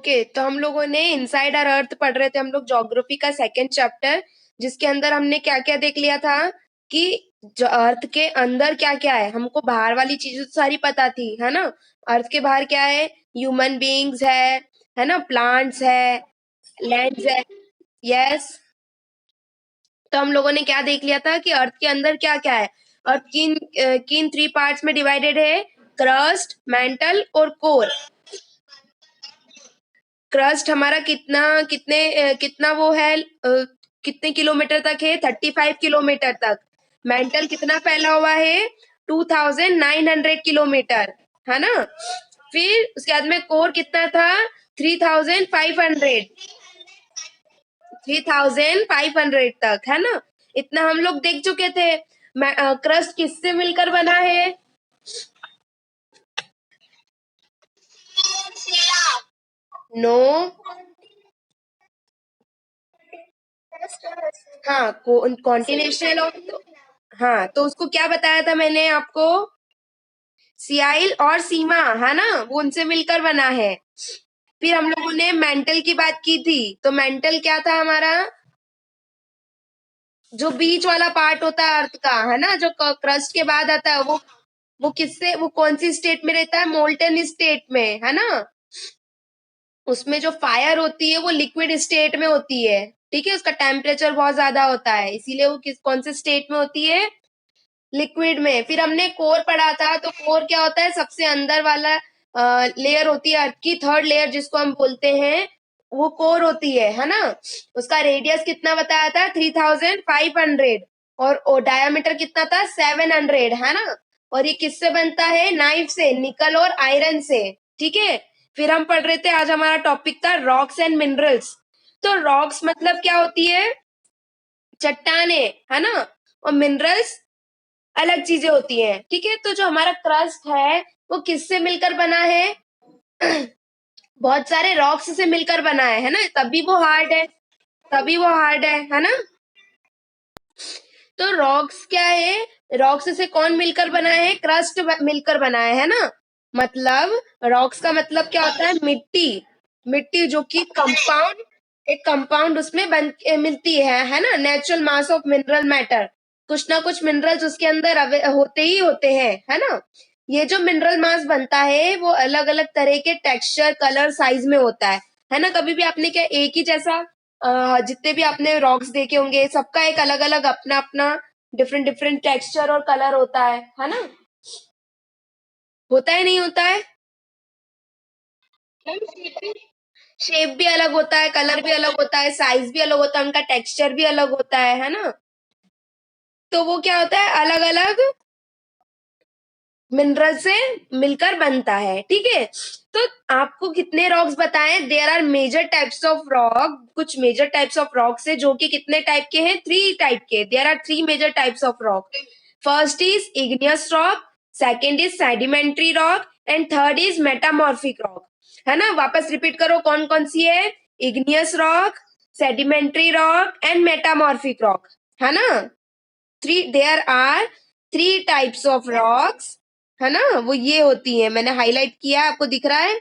Okay, तो हम लोगों ने इनसाइड आवर अर्थ पढ़ रहे थे हम लोग, ज्योग्राफी का सेकंड चैप्टर, जिसके अंदर हमने क्या क्या देख लिया था कि जो अर्थ के अंदर क्या क्या है। हमको बाहर वाली चीजें तो सारी पता थी, है ना। अर्थ के बाहर क्या है, ह्यूमन बीइंग्स है ना, प्लांट्स है, लैंड्स है। यस, तो हम लोगों ने क्या देख लिया था कि अर्थ के अंदर क्या क्या है। अर्थ किन किन थ्री पार्ट्स में डिवाइडेड है, क्रस्ट, मेंटल और कोर। क्रस्ट हमारा कितना वो है, कितने किलोमीटर तक है, 35 किलोमीटर तक। मेंटल कितना फैला हुआ है, 2900 किलोमीटर, है ना। फिर उसके बाद में कोर कितना था, 3500, 3500 तक, है ना। इतना हम लोग देख चुके थे। क्रस्ट किससे मिलकर बना है, नो। हाँ, कॉन्टिनेंटल ऑफ, हाँ, तो उसको क्या बताया था मैंने आपको, सियाइल और सीमा, है ना, वो उनसे मिलकर बना है। फिर हम लोगों ने मेंटल की बात की थी, तो मेंटल क्या था हमारा, जो बीच वाला पार्ट होता है अर्थ का, है ना, जो क्रस्ट के बाद आता है, वो कौन सी स्टेट में रहता है, मोल्टन स्टेट में, है ना। उसमें जो फायर होती है वो लिक्विड स्टेट में होती है, ठीक है। उसका टेम्परेचर बहुत ज्यादा होता है, इसीलिए वो कौन से स्टेट में होती है, लिक्विड में। फिर हमने कोर पढ़ा था, तो कोर क्या होता है, सबसे अंदर वाला लेयर होती है अर्थ की, थर्ड लेयर जिसको हम बोलते हैं, वो कोर होती है ना। उसका रेडियस कितना बताया था, 3500, और डायामीटर कितना था, 700, है ना। और ये किससे बनता है, नाइफ से, निकल और आयरन से, ठीक है। फिर हम पढ़ रहे थे, आज हमारा टॉपिक था रॉक्स एंड मिनरल्स। तो रॉक्स मतलब क्या होती है, चट्टाने, है ना। और मिनरल्स अलग चीजें होती हैं, ठीक है। तो जो हमारा क्रस्ट है वो किससे मिलकर बना है, बहुत सारे रॉक्स से मिलकर बना है ना, तभी वो हार्ड है, तभी वो हार्ड है ना। तो रॉक्स क्या है, रॉक्स से कौन मिलकर बना है, क्रस्ट मिलकर बना है ना। मतलब रॉक्स का मतलब क्या होता है, मिट्टी, मिट्टी जो कि कंपाउंड, एक कंपाउंड उसमें मिलती है ना, natural mass of mineral matter. कुछ ना कुछ मिनरल्स उसके अंदर होते ही होते हैं, है ना। ये जो मिनरल मास बनता है वो अलग अलग तरह के टेक्सचर, कलर, साइज में होता है ना। कभी भी आपने क्या एक ही जैसा, जितने भी आपने रॉक्स देखे होंगे, सबका एक अलग अलग अपना अपना डिफरेंट डिफरेंट टेक्सचर और कलर होता है ना। होता है, नहीं होता है, शेप भी अलग होता है, कलर भी अलग होता है, साइज भी अलग होता है, उनका टेक्सचर भी अलग होता है ना। तो वो क्या होता है, अलग अलग मिनरल से मिलकर बनता है, ठीक है। तो आपको कितने रॉक्स बताएं, there are major types of rock, कुछ मेजर टाइप्स ऑफ रॉक्स है जो कि कितने टाइप के हैं, 3 टाइप के, there are 3 major types of rock. First is igneous rock, second is sedimentary rock, and third is metamorphic rock, है ना। वापस रिपीट करो, कौन कौन सी है, igneous rock, sedimentary rock and metamorphic rock, है ना। There are 3 types of rocks, है ना, वो ये होती है, मैंने हाईलाइट किया, आपको दिख रहा है,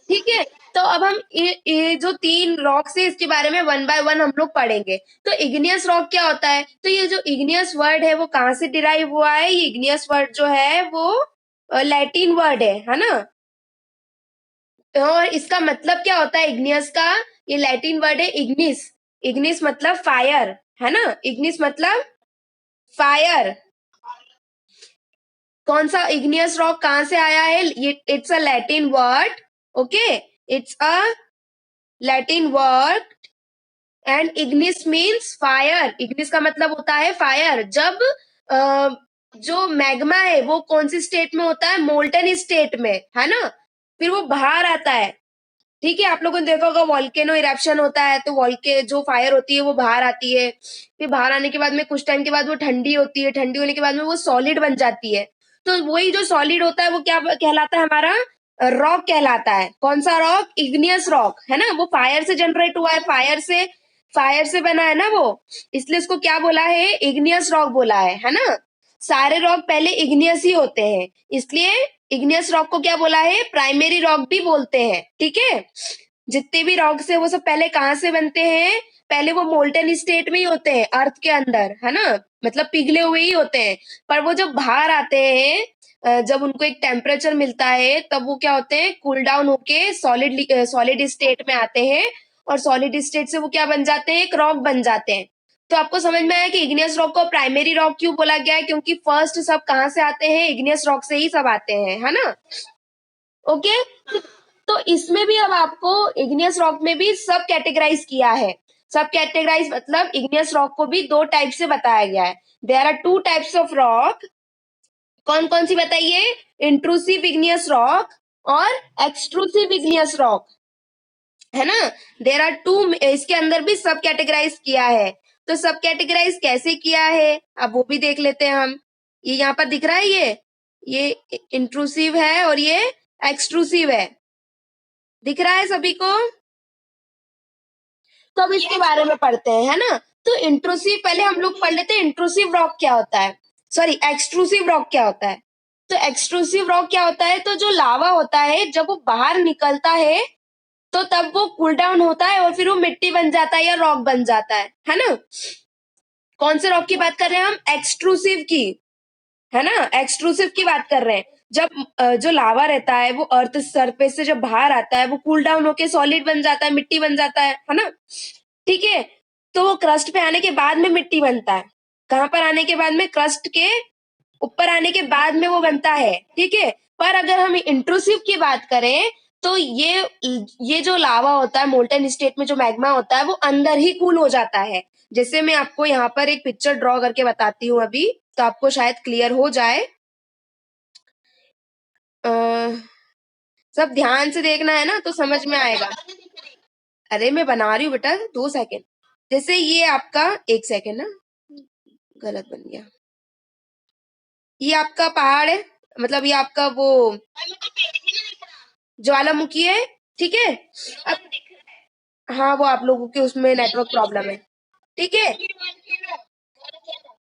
ठीक है। तो अब हम ये जो 3 रॉक्स है इसके बारे में वन बाय वन हम लोग पढ़ेंगे। तो इग्नियस रॉक क्या होता है, तो ये जो इग्नियस वर्ड है वो कहाँ से डिराइव हुआ है, ये इग्नियस वर्ड जो है वो लैटिन वर्ड है ना। और इसका मतलब क्या होता है इग्नियस का, ये लैटिन वर्ड है इग्निस, इग्निस मतलब फायर, है ना, इग्निस मतलब फायर। कौन सा इग्नियस रॉक कहाँ से आया है, ये it's a Latin word, okay, it's a Latin word, and Ignis means fire, Ignis का मतलब होता है फायर। जब अ, जो मैग्मा है वो कौन सी स्टेट में होता है, मोल्टन स्टेट में, है ना। फिर वो बाहर आता है, ठीक है। आप लोगों ने देखा होगा वॉल्केनो इरेप्शन होता है, तो वॉल्के जो फायर होती है वो बाहर आती है, फिर बाहर आने के बाद में कुछ टाइम के बाद वो ठंडी होती है, ठंडी होने के बाद में वो सॉलिड बन जाती है। तो वही जो सॉलिड होता है वो क्या कहलाता है, हमारा रॉक कहलाता है। कौन सा रॉक, इग्नियस रॉक, है ना। वो फायर से जनरेट हुआ है, फायर से बना है ना वो, इसलिए उसको क्या बोला है, इग्नियस रॉक बोला है ना। सारे रॉक पहले इग्नियस ही होते हैं, इसलिए इग्नियस रॉक को क्या बोला है? प्राइमरी रॉक भी बोलते हैं, ठीक है। जितने भी रॉक्स है वो सब पहले कहाँ से बनते हैं? पहले वो मोल्टन स्टेट में ही होते हैं अर्थ के अंदर, है ना, मतलब पिघले हुए ही होते हैं। पर वो जब बाहर आते हैं, जब उनको एक टेम्परेचर मिलता है, तब वो क्या होते हैं? कूल डाउन होके सॉलिड स्टेट में आते हैं, और सॉलिड स्टेट से वो क्या बन जाते हैं? एक रॉक बन जाते हैं। तो आपको समझ में आया कि इग्नियस रॉक को प्राइमरी रॉक क्यों बोला गया है? क्योंकि फर्स्ट सब कहाँ से आते हैं? इग्नियस रॉक से ही सब आते हैं, है ना। ओके। तो इसमें भी अब आपको इग्नियस रॉक में भी सब कैटेगराइज किया है। सब कैटेगराइज मतलब इग्नियस रॉक को भी दो टाइप से बताया गया है। There are two types of rock. कौन कौन सी बताइए? इंट्रूसिव इग्नियस रॉक और एक्सट्रूसिव इग्नियस रॉक, है ना। देर आर टू, इसके अंदर भी सब कैटेगराइज किया है। तो सब कैटेगराइज कैसे किया है अब वो भी देख लेते हैं हम। ये यहाँ पर दिख रहा है, ये इंट्रूसिव है और ये एक्सट्रूसिव है, दिख रहा है सभी को? तो अब इसके बारे में पढ़ते हैं, है ना। तो इंट्रूसिव पहले हम लोग पढ़ लेते हैं, इंट्रूसिव रॉक क्या होता है, सॉरी एक्सट्रूसिव रॉक क्या होता है। तो एक्सट्रूसिव रॉक क्या होता है? तो जो लावा होता है जब वो बाहर निकलता है तो तब वो कूल डाउन होता है और फिर वो मिट्टी बन जाता है या रॉक बन जाता है ना। कौन से रॉक की बात कर रहे हैं हम? एक्सट्रूसिव की, है ना, एक्सट्रूसिव की बात कर रहे हैं। जब जो लावा रहता है वो अर्थ सरफेस से जब बाहर आता है वो कूल डाउन होके सॉलिड बन जाता है, मिट्टी बन जाता है ना, ठीक है। तो वो क्रस्ट पे आने के बाद में मिट्टी बनता है। कहाँ पर आने के बाद में? क्रस्ट के ऊपर आने के बाद में वो बनता है, ठीक है। पर अगर हम इंट्रूसिव की बात करें तो ये जो लावा होता है मोल्टन स्टेट में, जो मैग्मा होता है वो अंदर ही कूल हो जाता है। जैसे मैं आपको यहाँ पर एक पिक्चर ड्रॉ करके बताती हूँ अभी, तो आपको शायद क्लियर हो जाए। सब ध्यान से देखना है ना तो समझ में आएगा। अरे मैं बना रही हूँ बेटा, 2 सेकेंड। जैसे ये आपका, 1 सेकेंड ना, गलत बन गया। ये आपका पहाड़ है, मतलब ये आपका वो ज्वालामुखी है, ठीक है। अब हाँ, वो आप लोगों के उसमें नेटवर्क प्रॉब्लम है, ठीक है।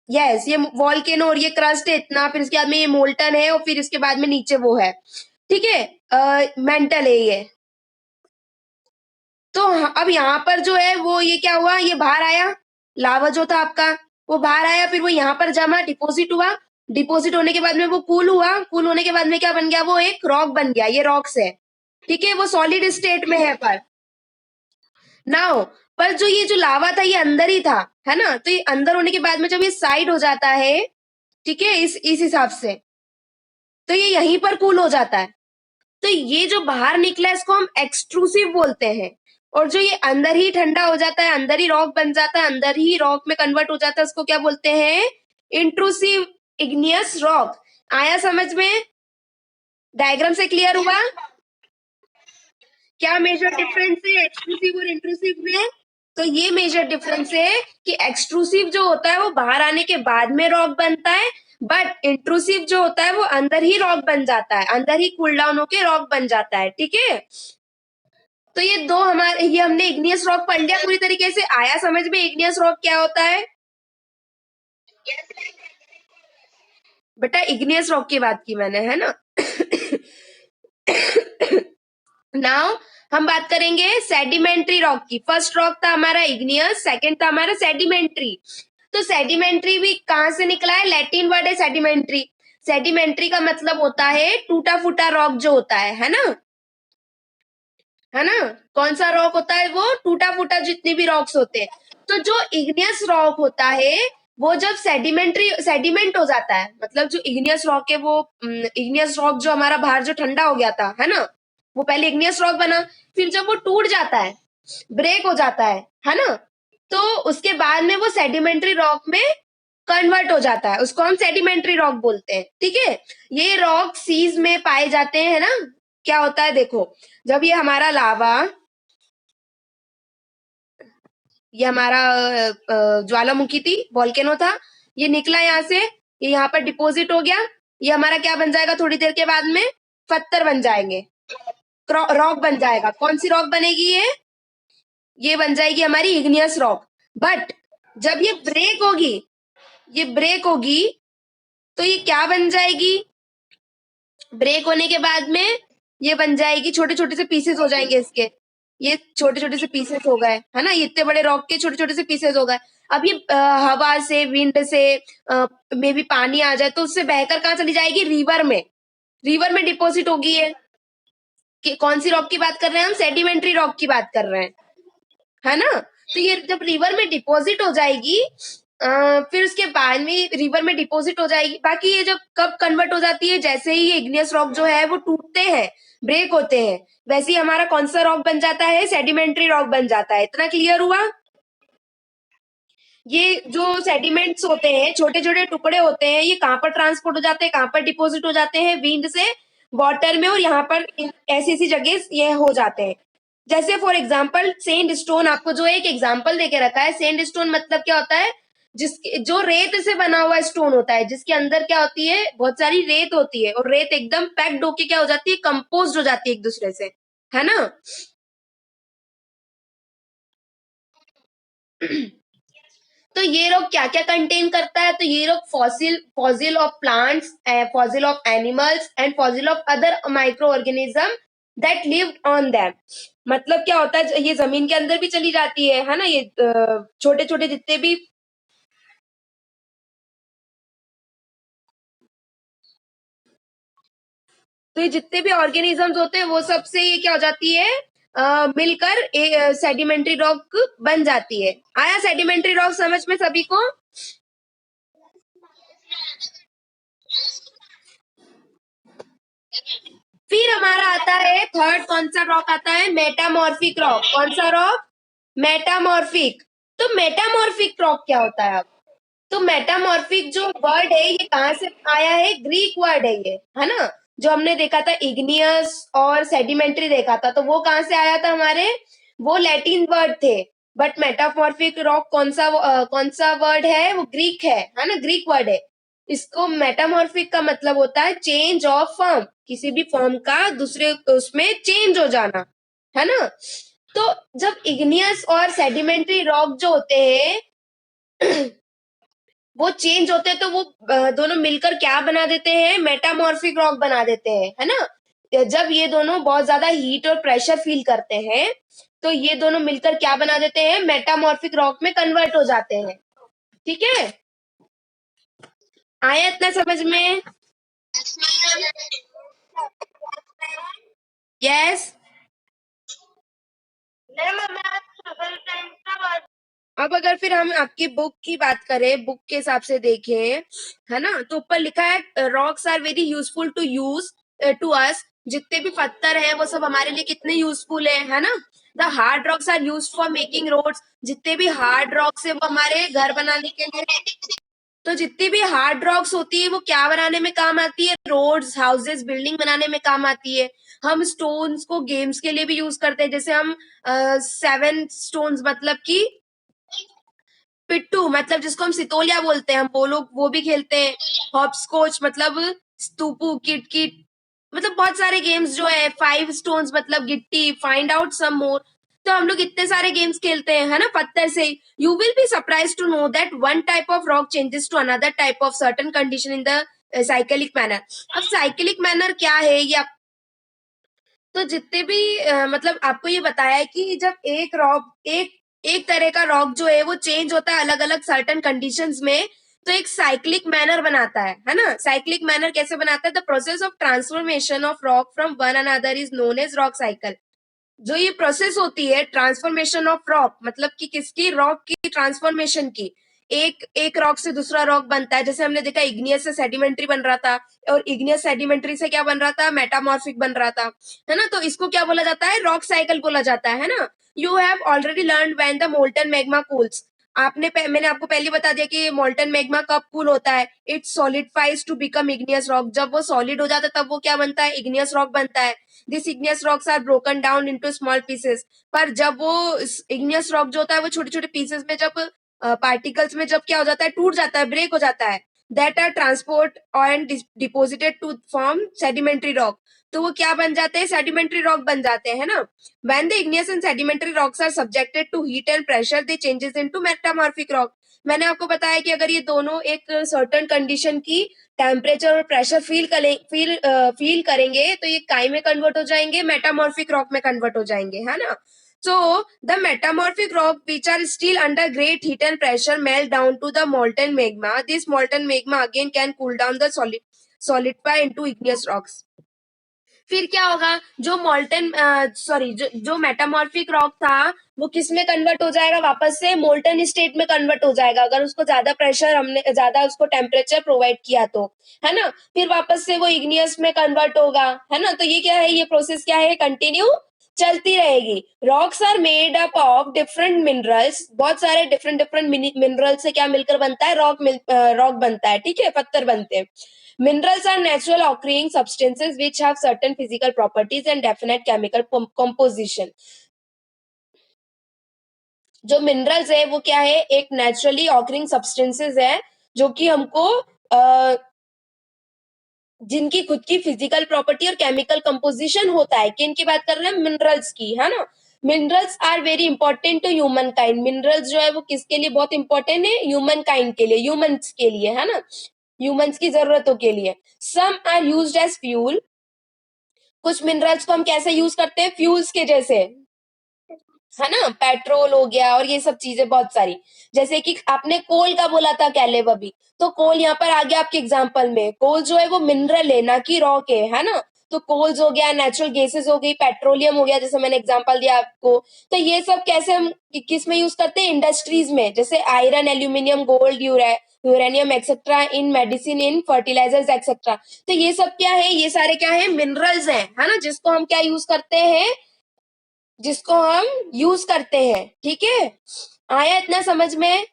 यस, ये वॉल्केनो और ये क्रस्ट है इतना, फिर इसके बाद में ये मोल्टन है और फिर इसके बाद में नीचे वो है, ठीक है, मेंटल है ये। तो अब यहाँ पर जो है वो ये क्या हुआ? ये बाहर आया, लावा जो था आपका वो बाहर आया, फिर वो यहाँ पर जमा डिपोजिट हुआ। डिपोजिट होने के बाद में वो कूल हुआ, कूल होने के बाद में क्या बन गया? वो एक रॉक बन गया, ये रॉक्स है, ठीक है। वो सॉलिड स्टेट में है पर नाउ, पर जो ये जो लावा था ये अंदर ही था, है ना। तो ये अंदर होने के बाद में जब ये साइड हो जाता है, ठीक है, इस हिसाब से, तो ये यहीं पर कूल हो जाता है। तो ये जो बाहर निकला है इसको हम एक्सट्रूसिव बोलते हैं। और जो ये अंदर ही ठंडा हो जाता है, अंदर ही रॉक बन जाता है, अंदर ही रॉक में कन्वर्ट हो जाता है, उसको क्या बोलते हैं? Intrusive igneous rock. आया समझ में? डायग्राम से क्लियर हुआ? क्या मेजर डिफरेंस है एक्सक्लूसिव और इंट्रूसिव में? तो ये मेजर डिफरेंस है कि एक्सट्रूसिव जो होता है वो बाहर आने के बाद में रॉक बनता है, बट इंट्रूसिव जो होता है वो अंदर ही रॉक बन जाता है, अंदर ही कूल डाउन होके रॉक बन जाता है, ठीक है। तो ये दो हमारे, ये हमने इग्नियस रॉक पढ़ लिया पूरी तरीके से। आया समझ में इग्नियस रॉक क्या होता है? बेटा इग्नियस रॉक की बात की मैंने, है ना। नाउ हम बात करेंगे सेडिमेंट्री रॉक की। फर्स्ट रॉक था हमारा इग्नियस, सेकंड था हमारा सेडिमेंट्री। तो सेडिमेंट्री भी कहां से निकला है? लैटिन वर्ड है सेडिमेंट्री। सेडिमेंट्री का मतलब होता है टूटा फूटा रॉक जो होता है ना, है ना। कौन सा रॉक होता है? वो टूटा फूटा जितनी भी रॉक्स होते हैं। तो जो इग्नियस रॉक होता है वो जब सेडिमेंट हो जाता है, मतलब जो इग्नियस रॉक है वो इग्नियस रॉक जो हमारा बाहर जो ठंडा हो गया था, है ना, वो पहले इग्नियस रॉक बना, फिर जब वो टूट जाता है, ब्रेक हो जाता है ना, तो उसके बाद में वो सेडिमेंट्री रॉक में कन्वर्ट हो जाता है, उसको हम सेडिमेंट्री रॉक बोलते हैं, ठीक है। ये रॉक सीज में पाए जाते हैं, है ना। क्या होता है देखो, जब ये हमारा लावा, ये हमारा ज्वालामुखी थी, वॉल्केनो था, ये निकला यहाँ से, ये यहाँ पर डिपोजिट हो गया, ये हमारा क्या बन जाएगा? थोड़ी देर के बाद में पत्थर बन जाएंगे, रॉक बन जाएगा। कौन सी रॉक बनेगी? ये बन जाएगी हमारी इग्नियस रॉक। बट जब ये ब्रेक होगी तो ये क्या बन जाएगी? ब्रेक होने के बाद में ये बन जाएगी, छोटे छोटे से पीसेस हो जाएंगे इसके। ये छोटे छोटे से पीसेस हो गए, है ना, ये इतने बड़े रॉक के छोटे छोटे से पीसेस हो गए। अब ये हवा से, विंड से, मे भी पानी आ जाए तो उससे बहकर कहाँ चली जाएगी, रिवर में। रिवर में डिपॉजिट होगी ये। कौन सी रॉक की बात कर रहे हैं हम, सेडिमेंट्री रॉक की बात कर रहे हैं, है ना। तो ये जब रिवर में डिपॉजिट हो जाएगी, फिर उसके बाद में रिवर में डिपॉजिट हो जाएगी। बाकी ये जब कब कन्वर्ट हो जाती है, जैसे ही इग्नियस रॉक जो है वो टूटते हैं, ब्रेक होते हैं, वैसे ही हमारा कौन सा रॉक बन जाता है, सेडिमेंट्री रॉक बन जाता है। इतना क्लियर हुआ। ये जो सेडिमेंट्स होते हैं, छोटे छोटे टुकड़े होते हैं, ये कहाँ पर ट्रांसपोर्ट हो जाते हैं, कहाँ पर डिपॉजिट हो जाते हैं, विंड से वाटर में, और यहाँ पर ऐसी ऐसी जगह ये हो जाते हैं। जैसे फॉर एग्जाम्पल सेंड स्टोन, आपको जो एक एग्जाम्पल देके रखा है, सेंड स्टोन मतलब क्या होता है, जिसके जो रेत से बना हुआ स्टोन होता है, जिसके अंदर क्या होती है, बहुत सारी रेत होती है, और रेत एकदम पैक्ड होके क्या हो जाती है, कंपोज हो जाती है एक दूसरे से, है ना। तो ये रॉक क्या क्या कंटेन करता है, तो ये rock fossil fossil of plants, fossil of animals and fossil of other micro organism that lived on them. मतलब क्या होता है, ये जमीन के अंदर भी चली जाती है ना, ये छोटे छोटे जितने भी, तो ये जितने भी ऑर्गेनिजम्स होते हैं वो सबसे ये क्या हो जाती है, मिलकर सेडिमेंट्री रॉक बन जाती है। आया सेडिमेंट्री रॉक समझ में सभी को। फिर हमारा आता है थर्ड, कौन सा रॉक आता है, मेटामॉर्फिक रॉक। कौन सा रॉक, मेटामॉर्फिक। तो मेटामॉर्फिक रॉक क्या होता है अब, तो मेटामॉर्फिक जो वर्ड है ये कहाँ से आया है, ग्रीक वर्ड है ये, है ना। जो हमने देखा था इग्नियस और सेडिमेंट्री देखा था, तो वो कहाँ से आया था हमारे, वो लैटिन वर्ड थे। बट मेटामॉर्फिक रॉक कौन सा वर्ड है, वो ग्रीक है ना, ग्रीक वर्ड है। इसको मेटामॉर्फिक का मतलब होता है चेंज ऑफ फॉर्म, किसी भी फॉर्म का दूसरे उसमें चेंज हो जाना, है ना। तो जब इग्नियस और सेडिमेंट्री रॉक जो होते हैं वो चेंज होते हैं, तो वो दोनों मिलकर क्या बना देते हैं, मेटामॉर्फिक रॉक बना देते हैं, है ना। जब ये दोनों बहुत ज्यादा हीट और प्रेशर फील करते हैं, तो ये दोनों मिलकर क्या बना देते हैं, मेटामॉर्फिक रॉक में कन्वर्ट हो जाते हैं। ठीक है, आया इतना समझ में। यस। अब अगर फिर हम आपकी बुक की बात करें, बुक के हिसाब से देखें, है ना, तो ऊपर लिखा है rocks are very useful to use to us. जितने भी पत्थर हैं वो सब हमारे लिए कितने यूजफुल है ना। The hard rocks are use for making roads. जितने भी हार्ड रॉक्स है वो हमारे घर बनाने के लिए, तो जितनी भी हार्ड रॉक्स होती है वो क्या बनाने में काम आती है, रोड्स, हाउसेस, बिल्डिंग बनाने में काम आती है। हम स्टोन्स को गेम्स के लिए भी यूज करते हैं, जैसे हम 7 स्टोन्स मतलब कि पिट्टू, मतलब जिसको हम सितोलिया बोलते हैं, हम वो लोग वो भी खेलते हैं। हॉपस्कॉच मतलब स्तूपू, किट किट, मतलब बहुत सारे गेम्स जो है, 5 स्टोन्स मतलब गिट्टी, फाइंड आउट सम मोर। तो हम लोग इतने सारे गेम्स खेलते हैं, है ना, पत्थर से। You will be surprise to know that one type of rock changes to another type of certain condition in the cyclic manner. अब साइक्लिक मैनर क्या है ये, तो जितने भी मतलब आपको ये बताया है कि जब एक रॉक, एक तरह का रॉक जो है वो चेंज होता है अलग अलग सर्टन कंडीशंस में, तो एक साइक्लिक मैनर बनाता है ना। साइक्लिक मैनर कैसे बनाता है, the process of transformation of rock from one another is known as rock cycle. जो ये प्रोसेस होती है ट्रांसफॉर्मेशन ऑफ रॉक, मतलब कि किसकी, रॉक की ट्रांसफॉर्मेशन की। एक एक रॉक से दूसरा रॉक बनता है, जैसे हमने देखा इग्नियस से सेडिमेंट्री बन रहा था, और इग्नियस सेडिमेंट्री से क्या बन रहा था, मेटामॉर्फिक बन रहा था, है ना। तो इसको क्या बोला जाता है, रॉक साइकिल बोला जाता है ना। You have already learn when the molten magma cools. मैंने आपको पहले बता दिया कि मोल्टन मैग्मा कब कूल होता है, it solidifies to become igneous rock. जब वो सॉलिड हो जाता है तब वो क्या बनता है, इग्नियस रॉक बनता है। This igneous rocks are broken down into small pieces. पर जब वो इग्नियस रॉक जो होता है वो छोटे छोटे पीसेस में, जब पार्टिकल्स में जब क्या हो जाता है, टूट जाता है, ब्रेक हो जाता है, that are transport and deposited to form sedimentary rock. तो वो क्या बन जाते हैं, सेडिमेंट्री रॉक बन जाते हैं, है ना। When the igneous and sedimentary rocks are subjected to heat and pressure, they changes into metamorphic rock. मैंने आपको बताया कि अगर ये दोनों एक सर्टेन कंडीशन की टेम्परेचर और प्रेशर फील करेंगे तो ये काई में कन्वर्ट हो जाएंगे, मेटामॉर्फिक रॉक में कन्वर्ट हो जाएंगे, है ना। So the metamorphic rock which are still under great heat and pressure melt down to the molten magma. This molten magma again can cool down the solidify into igneous rocks. फिर क्या होगा, जो molten sorry जो metamorphic rock था वो किस में convert हो जाएगा, वापस से मोल्टन स्टेट में कन्वर्ट हो जाएगा, अगर उसको ज्यादा प्रेशर हमने ज्यादा उसको टेम्परेचर प्रोवाइड किया तो, है ना। फिर वापस से वो इग्नियस में कन्वर्ट होगा, है ना। तो ये क्या है, ये प्रोसेस क्या है, कंटिन्यू चलती रहेगी। Rocks are made up of different minerals, बहुत सारे डिफरेंट डिफरेंट मिनरल से क्या मिलकर बनता है, रॉक बनता है, ठीक है, पत्थर बनते हैं। Minerals are natural occurring substances which have certain physical properties and definite chemical composition. जो मिनरल्स है वो क्या है, एक नेचुरली ऑकरिंग सब्सटेंसेस है जो कि हमको जिनकी खुद की फिजिकल प्रॉपर्टी और केमिकल कंपोजिशन होता है। किन की बात कर रहे हैं, मिनरल्स की, है ना। Minerals are very important to humankind, minerals जो है वो किसके लिए बहुत इंपॉर्टेंट है, ह्यूमन काइंड के लिए, ह्यूमंस के लिए, है ना, ह्यूमंस की जरूरतों के लिए। Some are used as fuel, कुछ मिनरल्स को हम कैसे यूज करते हैं, फ्यूल्स के जैसे, है ना, पेट्रोल हो गया और ये सब चीजें बहुत सारी। जैसे कि आपने कोल का बोला था कैलेब अभी, तो कोल यहाँ पर आ गया आपके एग्जांपल में। कोल जो है वो मिनरल है, ना कि रॉक है ना। तो कोल्स हो गया, नेचुरल गैसेस हो गई, पेट्रोलियम हो गया, जैसे मैंने एग्जांपल दिया आपको। तो ये सब कैसे हम किस में यूज करते हैं, इंडस्ट्रीज में, जैसे iron, aluminium, gold, uranium etcetera, in medicine, in fertilisers etcetera. तो ये सब क्या है, ये सारे क्या है, मिनरल्स हैं, है ना, जिसको हम क्या यूज करते हैं, जिसको हम यूज करते हैं, ठीक है। आया इतना समझ में?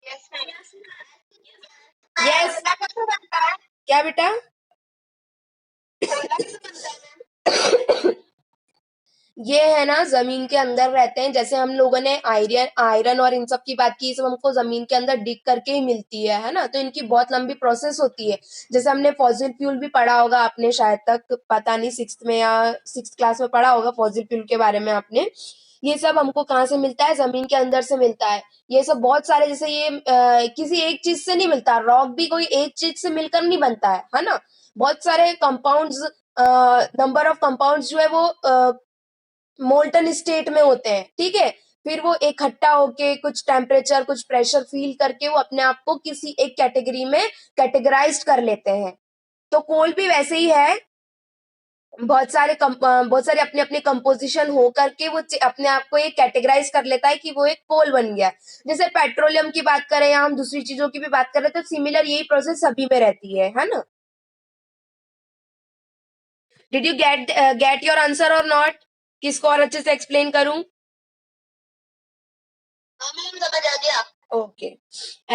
यस। क्या बेटा? ये है ना, जमीन के अंदर रहते हैं। जैसे हम लोगों ने आयरन आयरन और इन सब की बात की, ये सब हमको जमीन के अंदर डिग करके ही मिलती है ना। तो इनकी बहुत लंबी प्रोसेस होती है। जैसे हमने फॉसिल फ्यूल भी पढ़ा होगा आपने, शायद तक पता नहीं, सिक्स में या सिक्स क्लास में पढ़ा होगा फॉसिल फ्यूल के बारे में आपने। ये सब हमको कहाँ से मिलता है, जमीन के अंदर से मिलता है। ये सब बहुत सारे, जैसे ये किसी एक चीज से नहीं मिलता, रॉक भी कोई एक चीज से मिलकर नहीं बनता है ना। बहुत सारे कंपाउंड्स, नंबर ऑफ कंपाउंड्स जो है वो मोल्टन स्टेट में होते हैं, ठीक है। फिर वो इकट्ठा होके कुछ टेम्परेचर कुछ प्रेशर फील करके वो अपने आप को किसी एक कैटेगरी में कैटेगराइज कर लेते हैं। तो कोल भी वैसे ही है, बहुत सारे अपने अपने कंपोजिशन हो करके वो अपने आप को एक कैटेगराइज कर लेता है कि वो एक कोल बन गया। जैसे पेट्रोलियम की बात करें या हम दूसरी चीजों की भी बात करें तो सिमिलर यही प्रोसेस सभी में रहती है ना। Did you get your answer और नॉट? किसको और अच्छे से एक्सप्लेन करूं? ओके।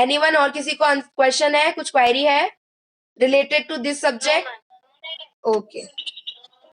एनीवन, और किसी को क्वेश्चन है, कुछ क्वेरी है related to this subject? Okay.